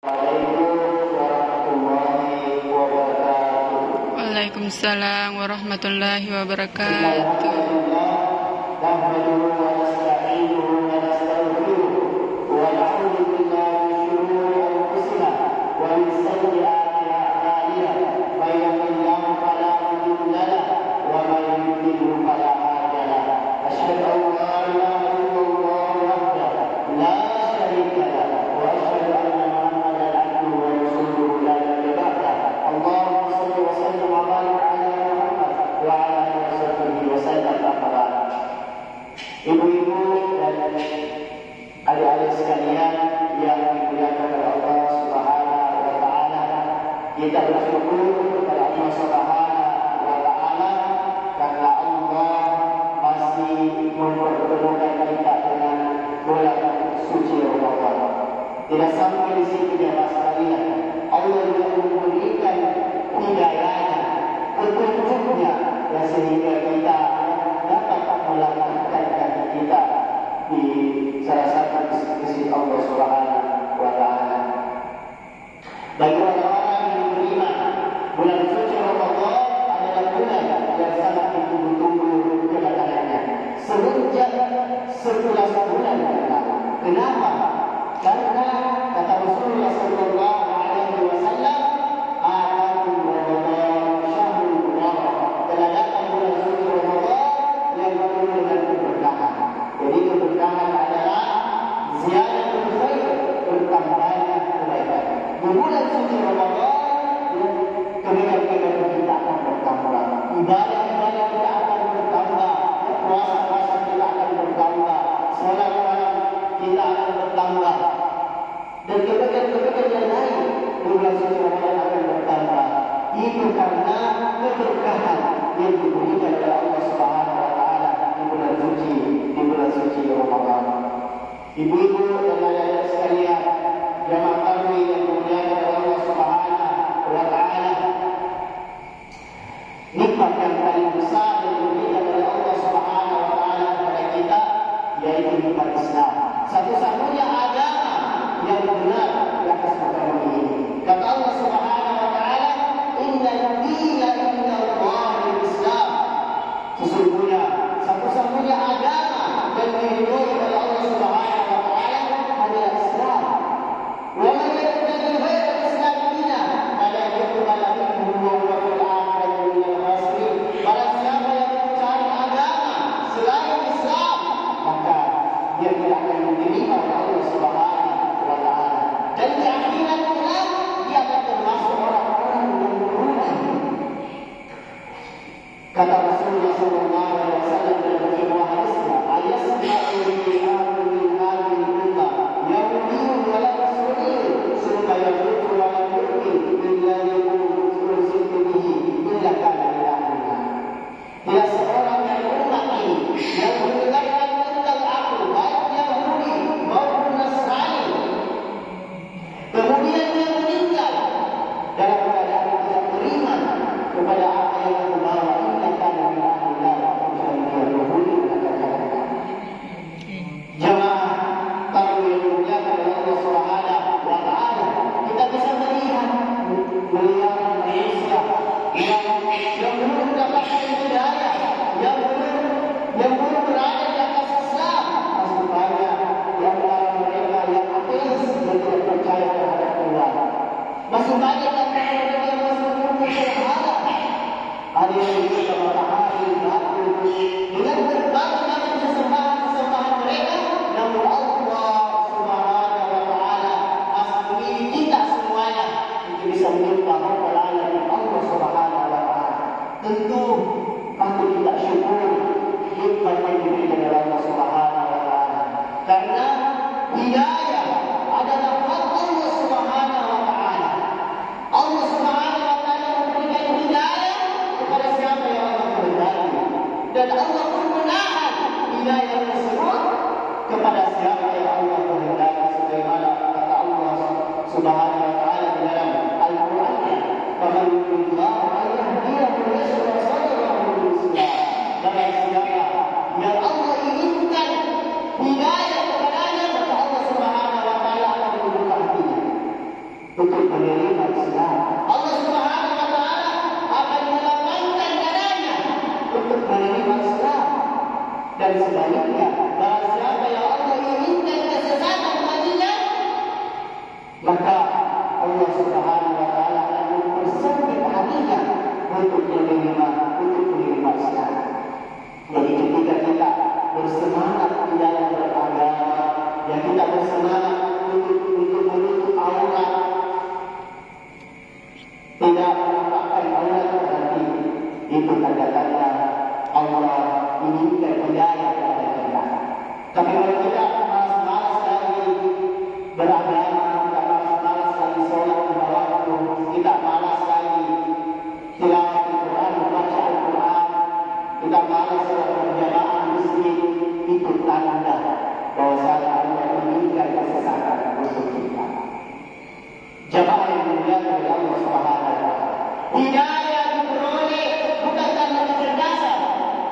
Waalaikumsalam warahmatullahi wabarakatuh. Ibu-ibu dan adik-adik sekalian yang dimuliakan oleh Allah Subhanahu wa taala, kita bersyukur kepada Allah Subhanahu wa taala karena Allah masih mempertemukan kita dengan bulan suci Ramadan. Tidak sampai di sini jemaah sekalian, Allah juga memberikan hidayahnya, petunjuknya, dan sehingga kita dapat melangkahkan kaki kita di salah satu sisi Allah Subhanahu wa taala. Bagi orang-orang yang beriman, bulan suci Ramadan adalah bulan yang sangat ditunggu-tunggu kedatangannya semenjak 11 bulan yang lalu. Kenapa? Karena kata Rasulullah sallallahu alaihi wasallam, "Atul Ramadan syahrul mubarak." Telah datang bulan suci Ramadan yang penuh dengan keberkahan. Jadi keberkahan adalah ziyadatul khair, bertambahnya kebaikan. Di bulan suci Ramadan, kebaikan-kebaikan kita akan bertambah, ibadah-ibadah kita akan bertambah, puasa-puasa kita akan bertambah, salat malam kita akan bertambah, dan kebaikan-kebaikan yang lain di bulan suci Ramadan akan bertambah. Itu karena keberkahan yang diberikan oleh Allah Subhanahu wa taala di bulan suci Ramadan. Ibu-ibu dan ayah-ayah sekalian, jamaah tarawih yang dimuliakan oleh Allah Subhanahu wa taala, nikmat yang paling besar yang diberikan oleh Allah Subhanahu wa taala kepada kita yaitu nikmat Islam. Satu-satunya agama yang benar di atas muka bumi ini. Kata Allah Subhanahu wa taala, "Innal dina indallahi al-Islam." Sesungguhnya satu-satunya agama yang diridhoi oleh Allah Subhanahu wa taala adalah Islam. Wa man yabtaghi ghayra al-Islam dinan fala yuqbal minhu wa huwa fil akhirati minal khasirin. Barang siapa yang mencari agama selain Islam, maka dia tidak akan diterima oleh Allah Subhanahu wa taala. Dan di akhirat kelak dia akan termasuk orang-orang yang merugi. Kata Rasulullah sallallahu alaihi wasallam dalam sebuah hadisnya, "Ayasma'u li amrin min hadhihi al-ummah yawmiyun wa la rasulun, summa yaqutu wa la yu'min illa yursilu bihi illa kana min ahliha." Dia seorang yang umat ini yang mendengarkan tentang aku, baik Yahudi maupun Nasrani, kemudian dia meninggal dalam keadaan tidak beriman kepada apa yang aku bawa, illa kana min ahliha, jamaah tarawih yang dimuliakan oleh Allah Subhanahu wa taala, kita bisa melihat Malaysia yang belum mendapatkan hidayah, yang belum berada di atas Islam, masih banyak yang mereka yang ateis dan tidak percaya terhadap Tuhan. Masih banyak mereka yang masih menyembah berhala. Ada yang menyembah matahari, batu, dengan berbagai macam sesembahan mereka. Namun Allah Subhanahu wa taala asli kita semuanya untuk bisa menyembah kepada Allah Subhanahu wa taala. Tentu patut kita syukur nikmat yang diberikan oleh Allah Subhanahu wa taala. Karena hidayah adalah hak Allah Subhanahu wa taala. Allah Subhanahu wa taala memberikan hidayah kepada siapa yang Allah kehendaki, dan Allah pun menahan hidayah tersebut kepada siapa yang Allah kehendaki, sebagaimana kata Allah Subhanahu wa taala di dalam Al-Qur'an-Nya, "Faman yuridillahu an yahdiyahu yashrah sadrahu lil-Islam." Barang siapa yang Allah inginkan hidayah kepadanya, maka Allah Subhanahu wa taala akan membuka hatinya. untuk menerima Islam. Allah Subhanahu wa taala akan melapangkan dadanya untuk menerima Islam. Dan sebaliknya, barang siapa yang Allah inginkan kesesatan baginya, maka Allah Subhanahu wa taala akan mempersempit hatinya untuk menerima Islam. Jadi ketika kita bersemangat di dalam beragama, yang kita bersemangat untuk menutup aurat, tidak menampakkan aurat berarti itu tanda-tanda Allah inginkan hidayah kepada kita. Tapi kalau kita malas-malas lagi beragama, kita malas-malas lagi sholat lima waktu, kita malas lagi tilawah Al-Quran, membaca Al-Quran, kita malas sholat berjamaah masjid, itu tanda bahwasanya Allah inginkan kesesatan untuk kita. Jamaah yang dimuliakan oleh Allah Subhanahu wa taala, hidayah diperoleh bukan karena kecerdasan.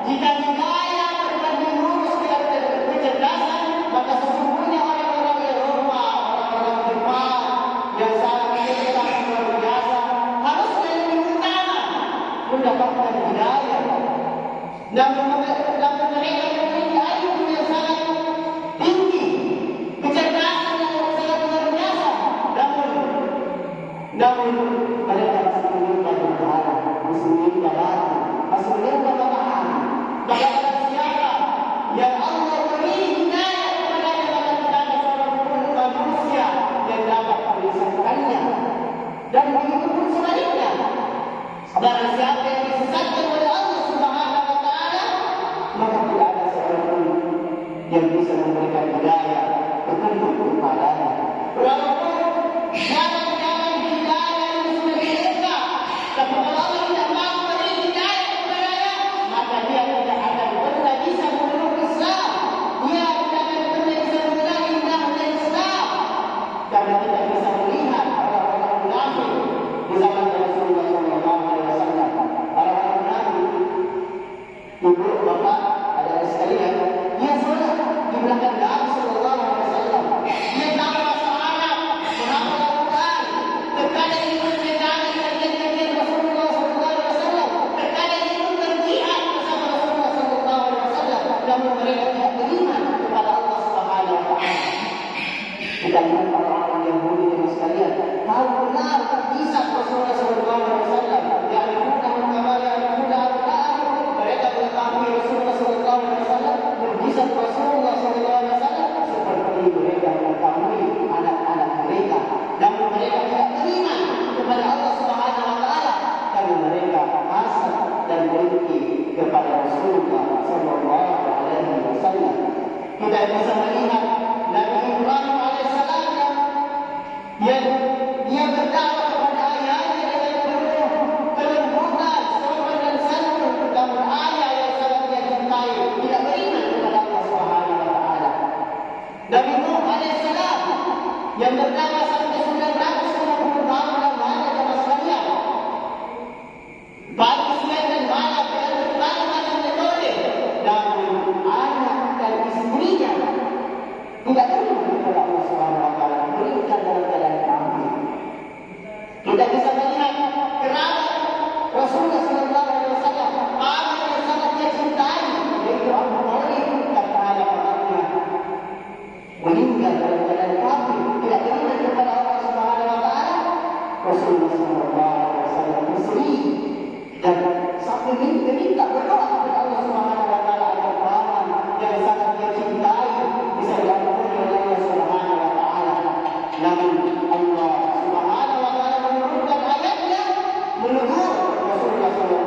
Jika hidayah berbanding lurus dengan kecerdasan, maka sesungguhnya orang-orang Eropa, orang-orang Jepang yang sangat cerdas luar biasa harusnya lebih utama mendapatkan hidayah. Namun mereka memiliki IQ yang sangat tinggi, kecerdasan yang sangat luar biasa. Namun mereka masih menyimpan berharap, masih menyimpan hati, masih menyimpan pemahaman. Maka barang siapa yang Allah beri hidayah kepadanya, maka tidak ada seorang pun manusia yang dapat menyesatkannya. Dan begitu pun sebaliknya, barang siapa yang disesatkan oleh Allah Subhanahu wa taala, maka tidak ada seorang pun yang bisa memberikan hidayah petunjuk kepadanya. Walaupun jalan-jalan hidayah itu sudah dibuka, tapi kalau Allah tidak mau memberi hidayah kepadanya, maka dia tidak akan pernah bisa memeluk Islam. Dia tidak akan pernah bisa mengenal indahnya Islam. Karena kita bisa melihat orang-orang munafik di zaman Rasulullah SAW. Orang-orang munafik, ibu, bapak, ada sekalian, dia sholat di belakang Nabi SAW. Dia tahu bahasa Arab, menghafal Al-Quran. Terkadang ikut menjalani kajian-kajian Rasulullah SAW. Terkadang ikut berjihad bersama Rasulullah SAW. Namun mereka tidak beriman kepada Allah Subhanahu wa taala. Kita lihat orang-orang Yahudi dan sekalian tahu benar mukjizat Rasulullah SAW. Mereka mengetahui Rasulullah SAW, mukjizat Rasulullah SAW seperti mereka mengetahui anak-anak mereka. Namun mereka tidak beriman kepada Allah Subhanahu wa taala karena mereka hasad dan benci kepada Rasulullah SAW. Kita bisa melihat Nabi Ibrahim alaihissalam yang dia berdakwah kepada ayahnya dengan penuh kelembutan, sopan dan santun. Namun ayah yang sangat dia cintai tidak beriman kepada Allah Subhanahu wa taala. Nabi Nuh alaihissalam yang berdakwah sampai 950 tahun lamanya kepada sekalian. Pagi, siang dan malam dengan berbagai macam metode. Namun anak dan istrinya tidak beriman kepada Allah Subhanahu wa taala, berikan dalam keadaan kafir. Kita bisa melihat kerabat Rasulullah SAW, anak yang sangat dia cintai, yaitu Abu Thalib, tatkala anaknya meninggal dalam keadaan kafir, tidak beriman kepada Allah Subhanahu wa taala. Rasulullah SAW bersedih dan sampai minta berdoa kepada Allah Subhanahu wa taala agar paman yang sangat dia cintai bisa diampuni oleh Allah Subhanahu wa taala. Namun Allah Subhanahu wa taala menurunkan ayatnya menegur Rasulullah SAW.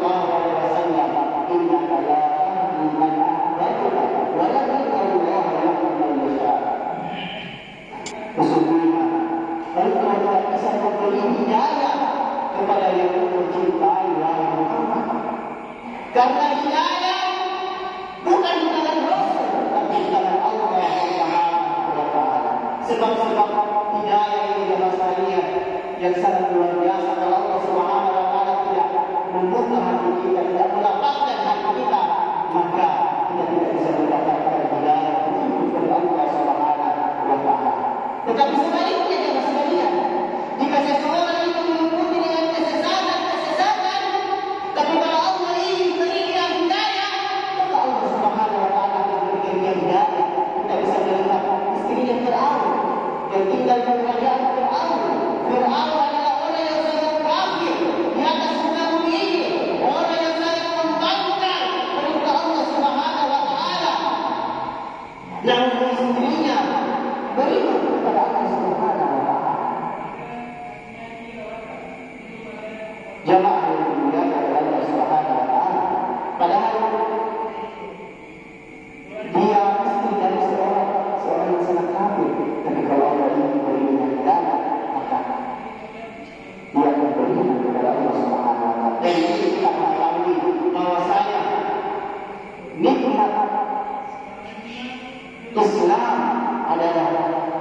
Innaka la tahdi man ahbabta walakin Allah yahdi man yasha. Sesungguhnya engkau tidak bisa memberi hidayah kepada yang engkau cintai, wahai Muhammad. Karena hidayah bukan di tangan Rasul, tapi di tangan Allah Subhanahu wa taala. Sebab hidayah ini adalah syariat yang sangat luar biasa. Kalau Allah Subhanahu wa taala tidak membuka hati kita, tidak melapangkan hati kita, maka kita tidak bisa mendapatkan hidayah dari Allah Subhanahu wa taala. Tetapi sebaliknya, jemaah sekalian, jika Jamaah yang dimuliakan oleh Allah Subhanahu wa taala. Padahal dia istri dari seorang yang sangat kafir. Tapi kalau Allah ingin berinya hidayah, maka dia akan beriman kepada Allah Subhanahu wa taala. Dan ini kita mengetahui bahwasanya nikmat Islam adalah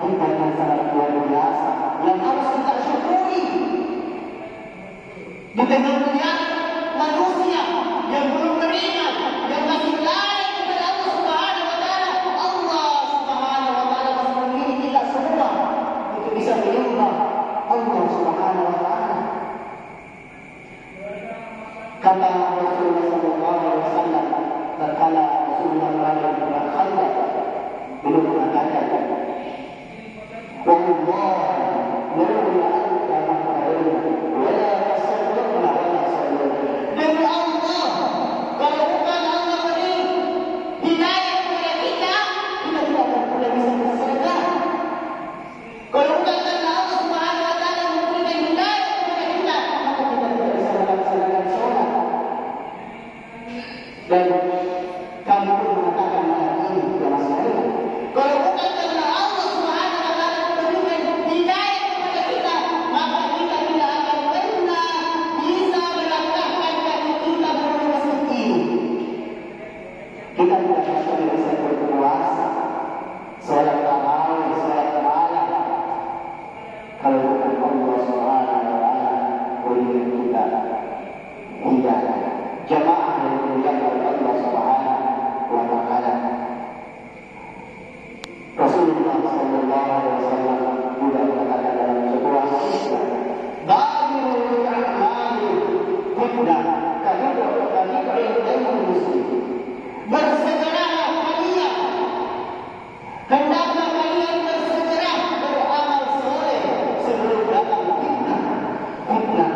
nikmat yang sangat luar biasa yang harus kita syukuri. Di tengah melihat manusia yang belum beriman, yang masih lalai kepada Allah Subhanahu wa taala, Allah Subhanahu wa taala memilih kita semua untuk bisa menyembah Allah Subhanahu wa taala. Kata Rasulullah sallallahu alaihi wasallam, tatkala Rasulullah berada di Perang Khandaq, beliau mengatakan, "Wallah, laula anta mahtarina, wala tasaddaqna wala sallana." Demi Allah, kalau bukan Allah beri hidayah kepada kita, kita tidak akan pernah bisa bersedekah. Kalau bukan karena Allah Subhanahu wa taala memberikan hidayah kepada kita, maka kita tidak bisa melaksanakan sholat. Dan kami pun mengatakan malam ini yang masih ada. Kalau bukan karena Allah Subhanahu wa taala memberikan hidayah kepada kita, maka kita tidak akan pernah bisa melangkahkan kaki kita menuju masjid ini. Kita tidak akan bisa berpuasa, sholat tarawih, sholat malam. Kalau bukan Allah Subhanahu wa taala berikan kita hidayah. Jamaah yang dimuliakan oleh Allah Subhanahu wa taala. Rasulullah sallallahu alaihi wasallam juga mengatakan dalam sebuah hadisnya, "Ba'dul a'mali hudna kadhi'ul muslim." Bersegeralah kalian, hendaklah kalian bersegera beramal soleh sebelum datang fitnah. Fitnah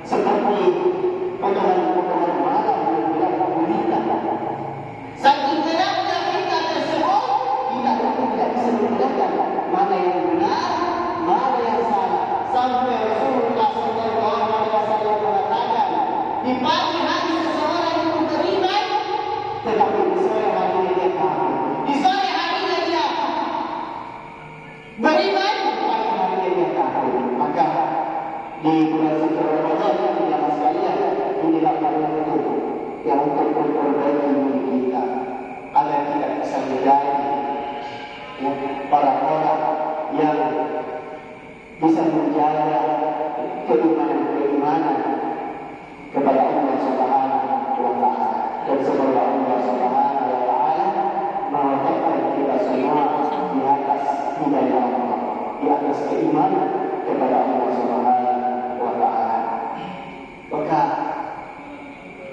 seperti potongan-potongan malam yang bilang gulita. Saking gelapnya fitnah tersebut, kita tidak bisa membedakan mana yang benar, mana yang salah. Sampai Rasulullah sallallahu alaihi wasallam mengatakan, di pagi hari seseorang itu beriman, tetapi di sore harinya dia kafir. Di sore harinya dia beriman, di pagi harinya dia kafir. Maka di bulan suci Ramadan jemaah sekalian, inilah momentum yang untuk memperbaiki diri kita agar kita bisa menjadi para orang yang bisa menjaga keimanan kepada Allah Subhanahu wa taala. Dan semoga Allah Subhanahu wa taala mewafaqkan kita semua di atas hidayah Allah, di atas keimanan kepada Allah Subhanahu wa taala. Maka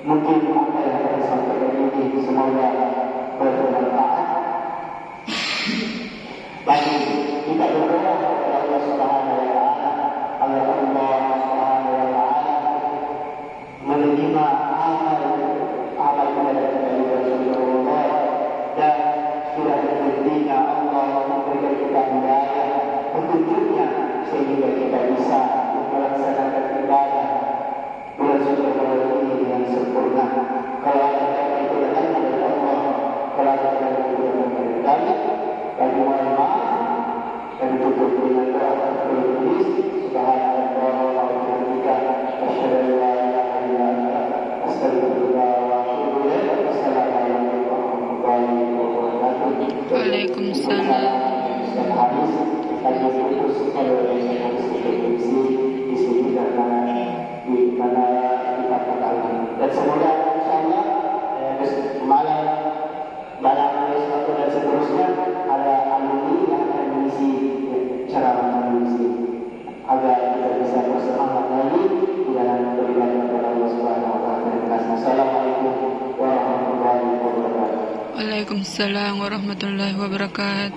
mungkin apa yang saya sampaikan ini semoga bermanfaat bagi kita berdoa kepada Allah Subhanahu wa taala agar Allah Subhanahu wa taala menerima amal ibadah kita di bulan Ramadan, dan sudah berhentinya Allah memberikan kita hidayah petunjuknya sehingga kita bisa melaksanakan ibadah bulan suci Ramadan ini dengan sempurna. Kalau ada yang itu datang dari Allah, kalau ada yang itu datang dari kami, kami mohon maaf dan tutup dengan doa tertulis. Subhanallah wa bihamdihi, asyhadu an la ilaha illa anta, astaghfirullah wa atubu ilaik. Wassalamualaikum warahmatullahi wabarakatuh. Waalaikumsalam. Hadis hanya putus kalau hadis itu di sini karena di mana kita katakan, dan semoga insyaallah malam besok dan seterusnya ada alumni yang akan mengisi ceramah mengisi agar kita bisa bersemangat lagi dalam beribadah kepada Allah Subhanahu wa taala. Terima kasih. Assalamualaikum warahmatullahi wabarakatuh. Waalaikumsalam warahmatullahi wabarakatuh.